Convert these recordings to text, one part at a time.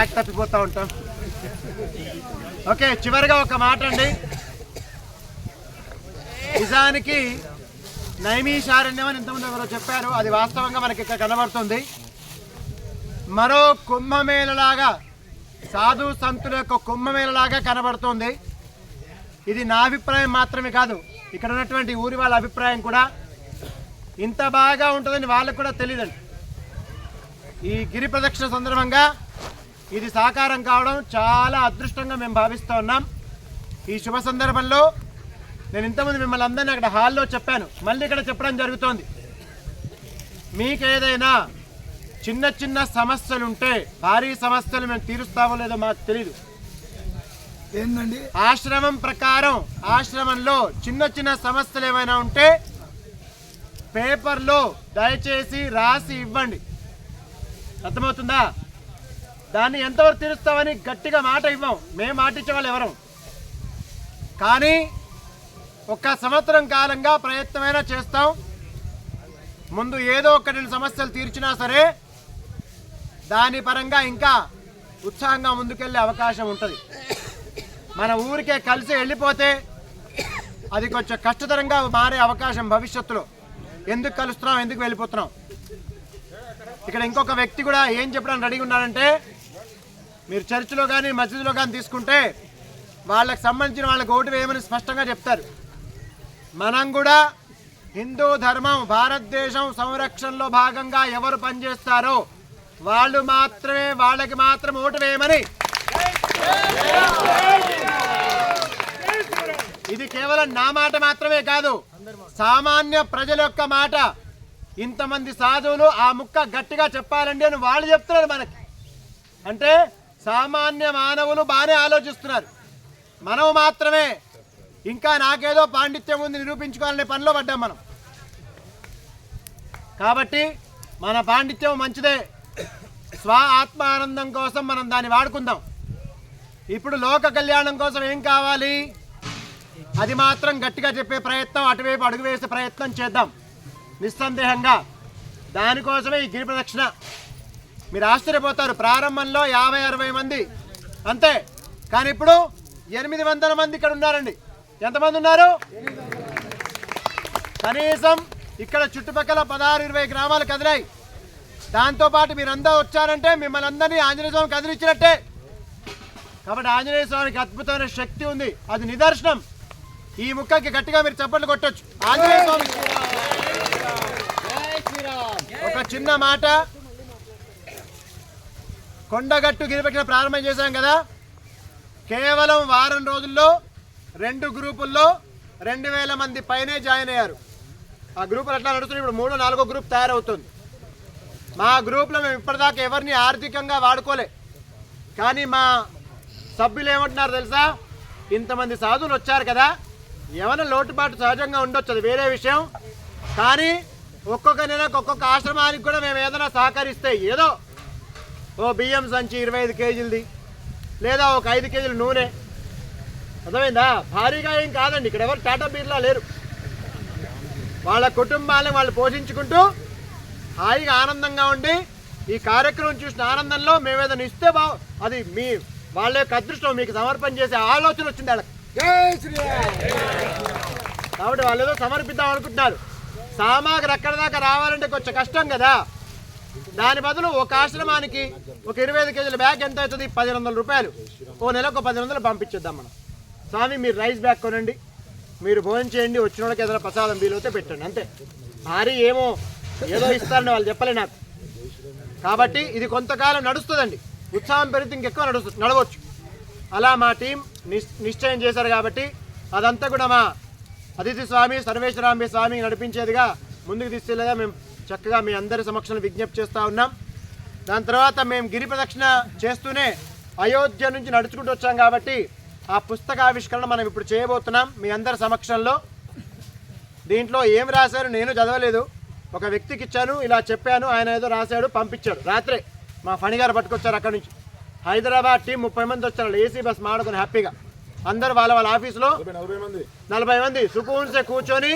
తప్పిపోతూ ఉంటాం. ఓకే, చివరిగా ఒక మాట అండి. నిజానికి నైమిషారణ్యం అని ఇంతకుముందు ఎవరో చెప్పారు, అది వాస్తవంగా మనకి ఇక్కడ కనబడుతుంది. మరో కుంభమేళలాగా, సాధు సంతుల యొక్క కుంభమేళలాగా కనబడుతుంది. ఇది నా అభిప్రాయం మాత్రమే కాదు, ఇక్కడ ఉన్నటువంటి ఊరి వాళ్ళ అభిప్రాయం కూడా. ఇంత బాగా ఉంటుందని వాళ్ళకు కూడా తెలియదండి. ఈ గిరి ప్రదక్షిణ సందర్భంగా ఇది సాకారం కావడం చాలా అదృష్టంగా మేము భావిస్తూ ఉన్నాం. ఈ శుభ సందర్భంలో నేను ఇంతకుముందు మిమ్మల్ని అందరినీ అక్కడ హాల్లో చెప్పాను, మళ్ళీ ఇక్కడ చెప్పడం జరుగుతోంది. మీకు ఏదైనా చిన్న చిన్న సమస్యలు ఉంటే, భారీ సమస్యలు మేము తీరుస్తామో లేదో మాకు తెలీదు. ఏంటండి ఆశ్రమం ప్రకారం ఆశ్రమంలో చిన్న చిన్న సమస్యలు ఏమైనా ఉంటే పేపర్లో దయచేసి రాసి ఇవ్వండి. అర్థమవుతుందా? దాన్ని ఎంతవరకు తీరుస్తామని గట్టిగా మాట ఇవ్వం, మేము మాట ఇచ్చే వాళ్ళు ఎవరం. కానీ ఒక సంవత్సరం కాలంగా ప్రయత్నమైనా చేస్తాం. ముందు ఏదో ఒక 2 సమస్యలు తీర్చినా సరే దాని పరంగా ఇంకా ఉత్సాహంగా ముందుకెళ్ళే అవకాశం ఉంటుంది. మన ఊరికే కలిసి వెళ్ళిపోతే అది కొంచెం కష్టతరంగా మారే అవకాశం భవిష్యత్తులో. ఎందుకు కలుస్తున్నాం, ఎందుకు వెళ్ళిపోతున్నాం? ఇక్కడ ఇంకొక వ్యక్తి కూడా ఏం చెప్పడానికి రెడీగా ఉన్నాడంటే, మీరు చర్చిలో కానీ మసీదులో కానీ తీసుకుంటే వాళ్ళకి సంబంధించిన వాళ్ళకి ఓటు వేయమని స్పష్టంగా చెప్తారు. మనం కూడా హిందూ ధర్మం, భారతదేశం సంరక్షణలో భాగంగా ఎవరు పనిచేస్తారో వాళ్ళకి మాత్రం ఓటు వేయమని. ఇది కేవలం నా మాట మాత్రమే కాదు, సామాన్య ప్రజల యొక్క మాట. ఇంతమంది సాధువులు ఆ ముక్క గట్టిగా చెప్పాలండి అని వాళ్ళు చెప్తున్నారు మనకి. అంటే సామాన్య మానవులు బాగానే ఆలోచిస్తున్నారు. మనం మాత్రమే ఇంకా నాకేదో పాండిత్యం ఉంది నిరూపించుకోవాలనే పనిలో పడ్డాం మనం. కాబట్టి మన పాండిత్యం మంచిదే, స్వ ఆత్మానందం కోసం మనం దాన్ని వాడుకుందాం. ఇప్పుడు లోక కళ్యాణం కోసం ఏం కావాలి అది మాత్రం గట్టిగా చెప్పే ప్రయత్నం, అటువైపు అడుగు వేసే ప్రయత్నం చేద్దాం నిస్సందేహంగా. దానికోసమే ఈ గిరి ప్రదక్షిణ. మీరు ఆశ్చర్యపోతారు, ప్రారంభంలో 50-60 మంది అంతే, కానీ ఇప్పుడు 800 మంది ఇక్కడ ఉన్నారండి. ఎంతమంది ఉన్నారు? కనీసం ఇక్కడ చుట్టుపక్కల 16-20 గ్రామాలు కదిలాయి. దాంతోపాటు మీరందరూ వచ్చారంటే మిమ్మల్ని అందరినీ ఆంజనేయ స్వామి కదిలిచ్చినట్టే. కాబట్టి ఆంజనేయ స్వామికి అద్భుతమైన శక్తి ఉంది, అది నిదర్శనం. ఈ ముక్కకి గట్టిగా మీరు చప్పట్లు కొట్టొచ్చు. ఆంజనేయ స్వామి ఒక చిన్న మాట, కొండగట్టు గిరిపెట్టిన ప్రారంభం చేశాం కదా, కేవలం వారం రోజుల్లో 2 గ్రూపుల్లో 2000 మంది పైనే జాయిన్ అయ్యారు. ఆ గ్రూపులు ఎట్లా నడుస్తుంది, ఇప్పుడు 3-4 గ్రూప్ తయారవుతుంది. మా గ్రూప్లో మేము ఇప్పటిదాకా ఎవరిని ఆర్థికంగా వాడుకోలే. కానీ మా సభ్యులు ఏమంటున్నారు తెలుసా, ఇంతమంది సాధువులు వచ్చారు కదా, ఏమైనా లోటుపాటు సహజంగా ఉండొచ్చు, అది వేరే విషయం. కానీ ఒక్కొక్క నెలకు ఒక్కొక్క ఆశ్రమానికి కూడా మేము ఏదైనా సహకరిస్తే, ఏదో ఓ బియ్యం సంచి 25 కేజీలది, లేదా ఒక 5 కేజీల నూనె, అర్థమైందా? భారీగా ఏం కాదండి. ఇక్కడ ఎవరు టాటా బీర్లా లేరు. వాళ్ళ కుటుంబాలను వాళ్ళు పోషించుకుంటూ హాయిగా ఆనందంగా ఉండి ఈ కార్యక్రమం చూసిన ఆనందంలో మేము ఏదైనా ఇస్తే అది మీ వాళ్ళ యొక్క అదృష్టం, మీకు సమర్పణ చేసే ఆలోచన వచ్చింది వాళ్ళకి. కాబట్టి వాళ్ళు ఏదో సమర్పిద్దాం అనుకుంటున్నారు. సామాగ్రి అక్కడ దాకా రావాలంటే కొంచెం కష్టం కదా. దాని బదులు ఒక ఆశ్రమానికి ఒక 25 కేజీల బ్యాగ్ ఎంత అవుతుంది? 1500 రూపాయలు. ఓ నెలకు 1500 పంపించేద్దాం మనం. స్వామి మీరు రైస్ బ్యాగ్ కొనండి, మీరు భోజనం చేయండి, వచ్చిన వాళ్ళకి ఏదైనా ప్రసాదం వీలైతే పెట్టండి, అంతే. భారీ ఏమో ఏదో ఇస్తారని వాళ్ళు చెప్పలే నాకు. కాబట్టి ఇది కొంతకాలం నడుస్తుందండి, ఉత్సాహం పెరిగితే ఇంకెక్కువ నడవచ్చు. అలా మా టీం నిశ్చయం చేశారు. కాబట్టి అదంతా కూడా మా అతిథి స్వామి సర్వేశ్వరాంబ స్వామి నడిపించేదిగా ముందుకు తీసుకెళ్ళగా మేము చక్కగా మీ అందరి సమక్షంలో విజ్ఞప్తి చేస్తూ ఉన్నాం. దాని తర్వాత మేము గిరి ప్రదక్షిణ చేస్తూనే అయోధ్య నుంచి నడుచుకుంటూ వచ్చాం. కాబట్టి ఆ పుస్తకావిష్కరణ మనం ఇప్పుడు చేయబోతున్నాం మీ అందరి సమక్షంలో. దీంట్లో ఏం రాశారు నేను చదవలేదు, ఒక వ్యక్తికి ఇచ్చాను, ఇలా చెప్పాను, ఆయన ఏదో రాశాడు పంపించాడు. రాత్రే మా ఫణిగారు పట్టుకొచ్చారు అక్కడి నుంచి. హైదరాబాద్ టీం 30 మంది వచ్చారు, ఏసీ బస్ మాడుకొని హ్యాపీగా. అందరు వాళ్ళ ఆఫీసులో 40 మంది సుకూన్సే కూర్చొని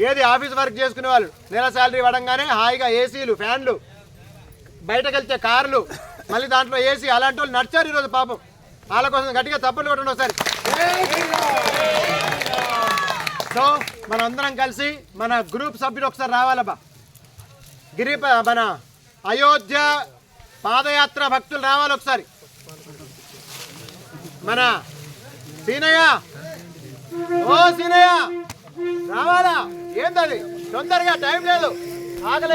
ఏది ఆఫీస్ వర్క్ చేసుకునే వాళ్ళు నెల శాలరీ ఇవ్వడంగానే హాయిగా ఏసీలు, ఫ్యాన్లు, బయటకు వెళ్తే కార్లు, మళ్ళీ దాంట్లో ఏసీ అలాంటి వాళ్ళు నడిచారు ఈరోజు పాపం. వాళ్ళ కోసం గట్టిగా చప్పట్లు కొట్టండి ఒకసారి. సో మనందరం కలిసి మన గ్రూప్ సభ్యులు ఒకసారి రావాలబ్బా. మన అయోధ్య పాదయాత్ర భక్తులు రావాలి ఒకసారి. మన సీనయ్య, ఓ సీనయ్య రావాలా? ఏంటది? తొందరగా, టైం లేదు, ఆగలేదు.